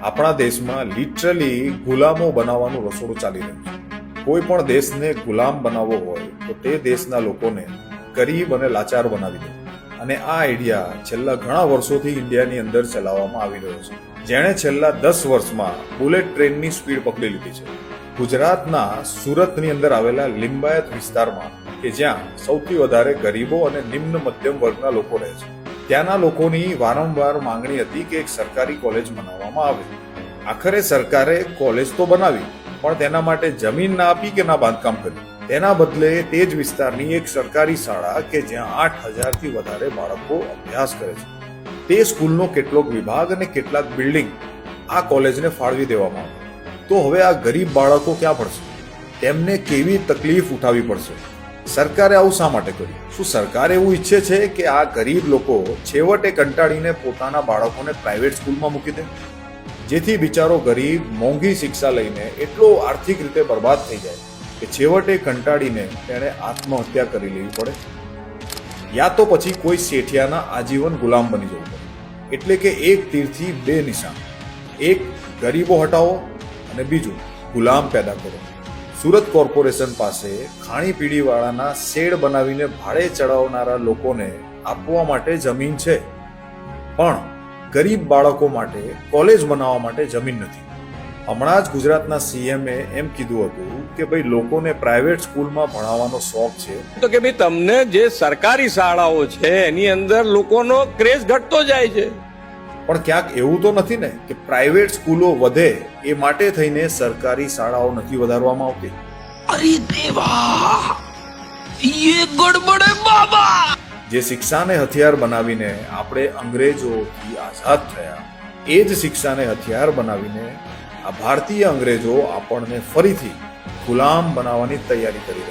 આપણા દેશમાં લિટરલી ગુલામો બનાવવાનું રસોડું ચાલી રહ્યું છે। કોઈ પણ દેશને ગુલામ બનાવવો હોય તો તે દેશના લોકોને ગરીબ અને લાચાર બનાવી દે, અને આ આઈડિયા છેલ્લા ઘણા વર્ષોથી ઇન્ડિયાની અંદર ચલાવવામાં આવી રહ્યો છે, જેણે છેલ્લા 10 વર્ષમાં બુલેટ ટ્રેનની સ્પીડ પકડી લીધી છે। ગુજરાતના સુરતની અંદર આવેલા લિંબાયત વિસ્તારમાં કે જ્યાં સૌથી વધારે ગરીબો અને નિમ્ન મધ્યમ વર્ગના લોકો રહે છે, ત્યાંના લોકોની વારંવાર માંગણી હતી કે એક સરકારી કોલેજ બનાવવામાં આવે। આખરે સરકારે કોલેજ તો બનાવી, પણ તેના માટે જમીન ના આપી કે ના બાંધકામ કર્યું। તેના બદલે તે જ વિસ્તારની એક સરકારી શાળા કે જ્યાં 8000 થી વધારે બાળકો અભ્યાસ કરે છે, તે સ્કૂલનો કેટલોક વિભાગ અને કેટલાક બિલ્ડિંગ આ કોલેજને ફાળવી દેવામાં આવી। તો હવે આ ગરીબ બાળકો ક્યાં ભણશે? તેમને કેવી તકલીફ ઉઠાવવી પડશે? સરકારે આવું શા માટે કર્યું? શું સરકાર એવું ઈચ્છે છે કે આ ગરીબ લોકો છેવટે કંટાળીને પોતાના બાળકોને પ્રાઇવેટ સ્કૂલમાં મૂકી દે, જેથી બિચારો ગરીબ મોંઘી શિક્ષા લઈને એટલો આર્થિક રીતે બરબાદ થઈ જાય કે છેવટે કંટાળીને તેણે આત્મહત્યા કરી લેવી પડે, યા તો પછી કોઈ શેઠિયાના આજીવન ગુલામ બની જવું પડે? એટલે કે એક તીરથી બે નિશાન, એક ગરીબો હટાવો અને બીજું ગુલામ પેદા કરો। સુરત કોર્પોરેશન પાસે ખાણીપીણીવાળાના શેડ બનાવીને ભાડે ચડાવનારા લોકોને આપવા માટે જમીન છે, પણ ગરીબ બાળકો માટે કોલેજ બનાવવા માટે જમીન નથી। હમણાં જ ગુજરાતના સીએમએ એમ કીધું હતું કે ભાઈ લોકોને પ્રાઇવેટ સ્કૂલમાં ભણાવવાનો શોખ છે, તો કે ભાઈ તમને જે સરકારી શાળાઓ છે એની અંદર લોકોનો ક્રેઝ ઘટતો જાય છે, પણ ક્યાંક એવું તો નથી ને કે પ્રાઇવેટ સ્કૂલો વધે એ માટે થઈને સરકારી શાળાઓ નથી વધારવામાં આવતી? અરે દેવા, યે ગડબડ હે બાબા। જે શિક્ષાને હથિયાર બનાવીને આપણે અંગ્રેજોથી આઝાદ થયા, એ જ શિક્ષાને હથિયાર બનાવીને આ ભારતીય અંગ્રેજો આપણને ફરીથી ગુલામ બનાવવાની તૈયારી કરી રહ્યા છે।